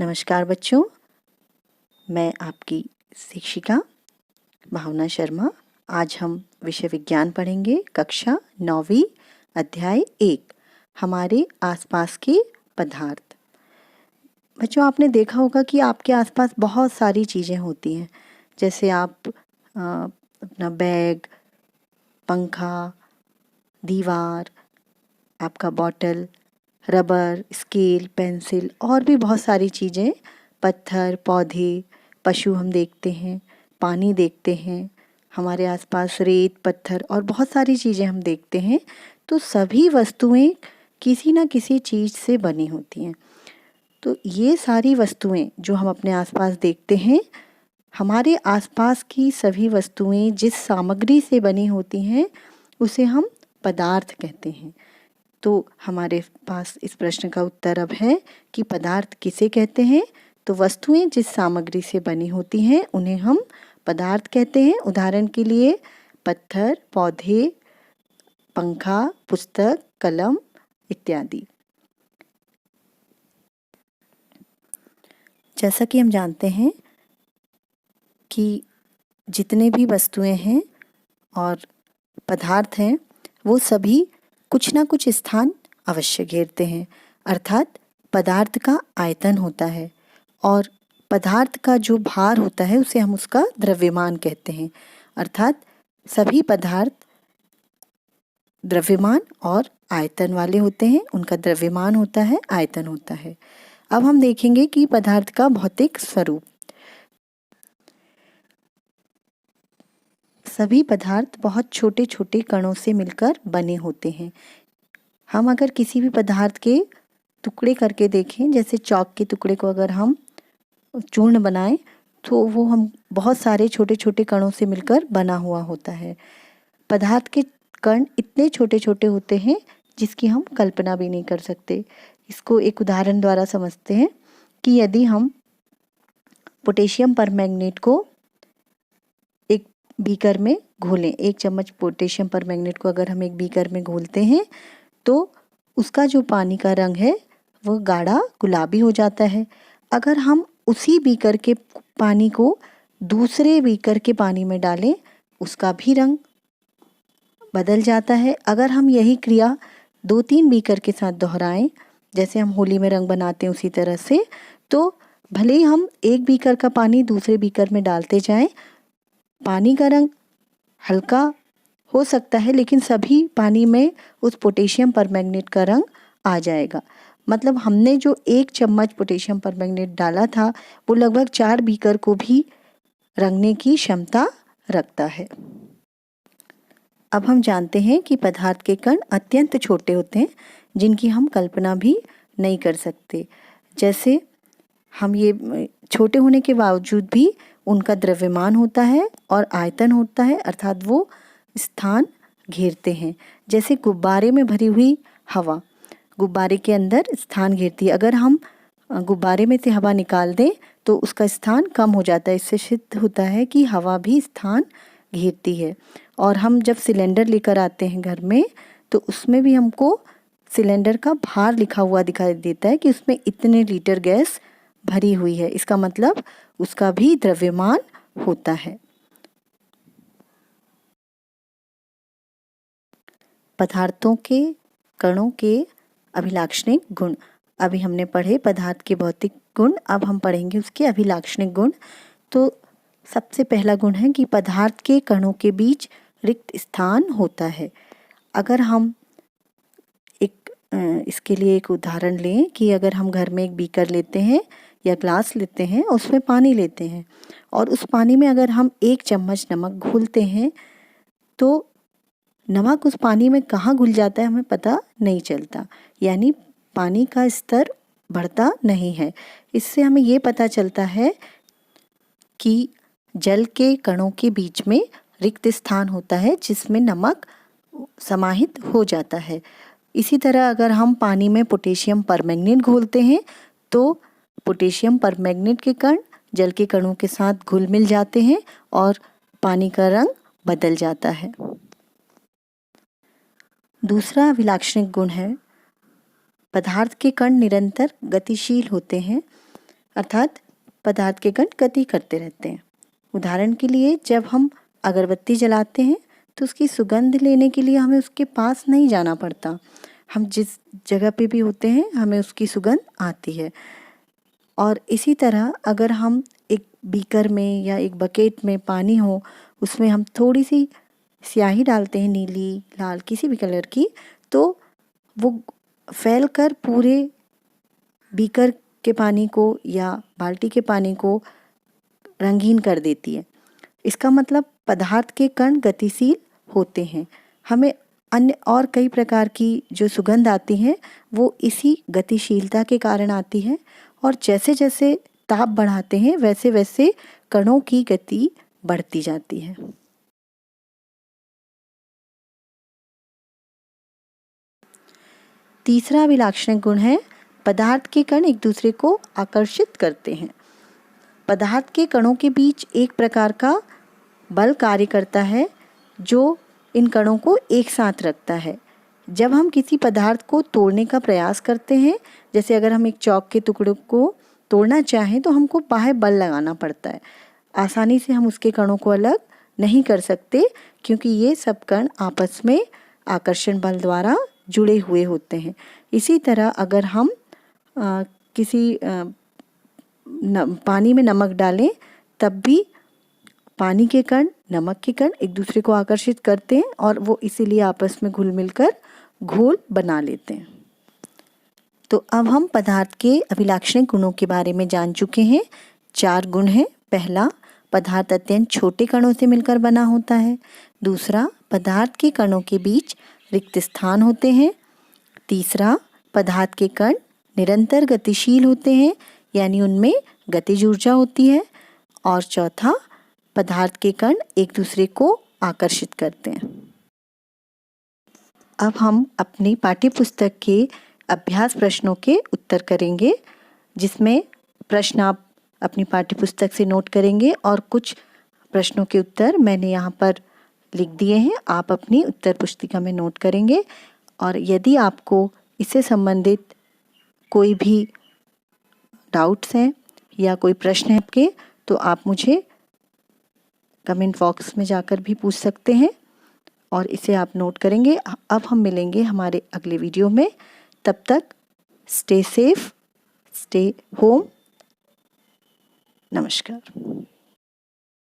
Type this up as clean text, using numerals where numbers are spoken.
नमस्कार बच्चों, मैं आपकी शिक्षिका भावना शर्मा। आज हम विषय विज्ञान पढ़ेंगे, कक्षा 9वीं, अध्याय 1, हमारे आसपास के पदार्थ। बच्चों, आपने देखा होगा कि आपके आसपास बहुत सारी चीज़ें होती हैं, जैसे आप अपना बैग, पंखा, दीवार, आपका बॉटल, रबर, स्केल, पेंसिल और भी बहुत सारी चीज़ें, पत्थर, पौधे, पशु हम देखते हैं, पानी देखते हैं, हमारे आसपास रेत, पत्थर और बहुत सारी चीज़ें हम देखते हैं। तो सभी वस्तुएं किसी न किसी चीज़ से बनी होती हैं। तो ये सारी वस्तुएं जो हम अपने आसपास देखते हैं, हमारे आसपास की सभी वस्तुएं जिस सामग्री से बनी होती हैं उसे हम पदार्थ कहते हैं। तो हमारे पास इस प्रश्न का उत्तर अब है कि पदार्थ किसे कहते हैं। तो वस्तुएं जिस सामग्री से बनी होती हैं उन्हें हम पदार्थ कहते हैं। उदाहरण के लिए पत्थर, पौधे, पंखा, पुस्तक, कलम इत्यादि। जैसा कि हम जानते हैं कि जितने भी वस्तुएं हैं और पदार्थ हैं वो सभी कुछ ना कुछ स्थान अवश्य घेरते हैं। अर्थात पदार्थ का आयतन होता है और पदार्थ का जो भार होता है उसे हम उसका द्रव्यमान कहते हैं। अर्थात सभी पदार्थ द्रव्यमान और आयतन वाले होते हैं। उनका द्रव्यमान होता है, आयतन होता है। अब हम देखेंगे कि पदार्थ का भौतिक स्वरूप। सभी पदार्थ बहुत छोटे छोटे कणों से मिलकर बने होते हैं। हम अगर किसी भी पदार्थ के टुकड़े करके देखें, जैसे चॉक के टुकड़े को अगर हम चूर्ण बनाएं तो वो हम बहुत सारे छोटे छोटे कणों से मिलकर बना हुआ होता है। पदार्थ के कण इतने छोटे छोटे होते हैं जिसकी हम कल्पना भी नहीं कर सकते। इसको एक उदाहरण द्वारा समझते हैं कि यदि हम पोटेशियम परमैंगनेट को एक बीकर में घोलें, 1 चम्मच पोटेशियम परमैंगनेट को अगर हम एक बीकर में घोलते हैं तो उसका जो पानी का रंग है वो गाढ़ा गुलाबी हो जाता है। अगर हम उसी बीकर के पानी को दूसरे बीकर के पानी में डालें, उसका भी रंग बदल जाता है। अगर हम यही क्रिया 2-3 बीकर के साथ दोहराएं, जैसे हम होली में रंग बनाते हैं उसी तरह से, तो भले ही हम एक बीकर का पानी दूसरे बीकर में डालते जाएं, पानी का रंग हल्का हो सकता है लेकिन सभी पानी में उस पोटेशियम परमैंगनेट का रंग आ जाएगा। मतलब हमने जो 1 चम्मच पोटेशियम परमैंगनेट डाला था वो लगभग 4 बीकर को भी रंगने की क्षमता रखता है। अब हम जानते हैं कि पदार्थ के कण अत्यंत छोटे होते हैं जिनकी हम कल्पना भी नहीं कर सकते। जैसे हम ये छोटे होने के बावजूद भी उनका द्रव्यमान होता है और आयतन होता है, अर्थात वो स्थान घेरते हैं। जैसे गुब्बारे में भरी हुई हवा गुब्बारे के अंदर स्थान घेरती है। अगर हम गुब्बारे में से हवा निकाल दें तो उसका स्थान कम हो जाता है। इससे सिद्ध होता है कि हवा भी स्थान घेरती है। और हम जब सिलेंडर लेकर आते हैं घर में तो उसमें भी हमको सिलेंडर का भार लिखा हुआ दिखाई देता है कि उसमें इतने लीटर गैस भरी हुई है। इसका मतलब उसका भी द्रव्यमान होता है। पदार्थों के कणों के अभिलाक्षणिक गुण। अभी हमने पढ़े पदार्थ के भौतिक गुण, अब हम पढ़ेंगे उसके अभिलाक्षणिक गुण। तो सबसे पहला गुण है कि पदार्थ के कणों के बीच रिक्त स्थान होता है। अगर हम इसके लिए एक उदाहरण लें कि अगर हम घर में एक बीकर लेते हैं या ग्लास लेते हैं, उसमें पानी लेते हैं और उस पानी में अगर हम 1 चम्मच नमक घोलते हैं तो नमक उस पानी में कहाँ घुल जाता है हमें पता नहीं चलता, यानी पानी का स्तर बढ़ता नहीं है। इससे हमें ये पता चलता है कि जल के कणों के बीच में रिक्त स्थान होता है जिसमें नमक समाहित हो जाता है। इसी तरह अगर हम पानी में पोटेशियम परमैंगनेट घोलते हैं तो पोटेशियम परमैंगनेट के कण जल के कणों के साथ घुल मिल जाते हैं और पानी का रंग बदल जाता है। दूसरा अभिलाक्षणिक गुण है पदार्थ के कण निरंतर गतिशील होते हैं। अर्थात पदार्थ के कण गति करते रहते हैं। उदाहरण के लिए जब हम अगरबत्ती जलाते हैं तो उसकी सुगंध लेने के लिए हमें उसके पास नहीं जाना पड़ता। हम जिस जगह पे भी होते हैं हमें उसकी सुगंध आती है। और इसी तरह अगर हम एक बीकर में या एक बकेट में पानी हो, उसमें हम थोड़ी सी स्याही डालते हैं, नीली, लाल, किसी भी कलर की, तो वो फैलकर पूरे बीकर के पानी को या बाल्टी के पानी को रंगीन कर देती है। इसका मतलब पदार्थ के कण गतिशील होते हैं। हमें अन्य और कई प्रकार की जो सुगंध आती है वो इसी गतिशीलता के कारण आती है, और जैसे जैसे ताप बढ़ाते हैं वैसे वैसे कणों की गति बढ़ती जाती है। तीसरा अभिलाक्षणिक गुण है पदार्थ के कण एक दूसरे को आकर्षित करते हैं। पदार्थ के कणों के बीच एक प्रकार का बल कार्य करता है जो इन कणों को एक साथ रखता है। जब हम किसी पदार्थ को तोड़ने का प्रयास करते हैं, जैसे अगर हम एक चॉक के टुकड़े को तोड़ना चाहें तो हमको बाह्य बल लगाना पड़ता है। आसानी से हम उसके कणों को अलग नहीं कर सकते, क्योंकि ये सब कण आपस में आकर्षण बल द्वारा जुड़े हुए होते हैं। इसी तरह अगर हम किसी पानी में नमक डालें तब भी पानी के कण, नमक के कण एक दूसरे को आकर्षित करते हैं और वो इसीलिए आपस में घुल मिलकर घोल बना लेते हैं। तो अब हम पदार्थ के अभिलाक्षणिक गुणों के बारे में जान चुके हैं। 4 गुण हैं। पहला, पदार्थ अत्यंत छोटे कणों से मिलकर बना होता है। दूसरा, पदार्थ के कणों के बीच रिक्त स्थान होते हैं। तीसरा, पदार्थ के कण निरंतर गतिशील होते हैं, यानी उनमें गतिज ऊर्जा होती है। और चौथा, पदार्थ के कण एक दूसरे को आकर्षित करते हैं। अब हम अपनी पाठ्यपुस्तक के अभ्यास प्रश्नों के उत्तर करेंगे, जिसमें प्रश्न आप अपनी पाठ्यपुस्तक से नोट करेंगे और कुछ प्रश्नों के उत्तर मैंने यहाँ पर लिख दिए हैं, आप अपनी उत्तर पुस्तिका में नोट करेंगे। और यदि आपको इससे संबंधित कोई भी डाउट्स हैं या कोई प्रश्न है आपके, तो आप मुझे कमेंट बॉक्स में जाकर भी पूछ सकते हैं और इसे आप नोट करेंगे। अब हम मिलेंगे हमारे अगले वीडियो में। तब तक स्टे सेफ, स्टे होम। नमस्कार।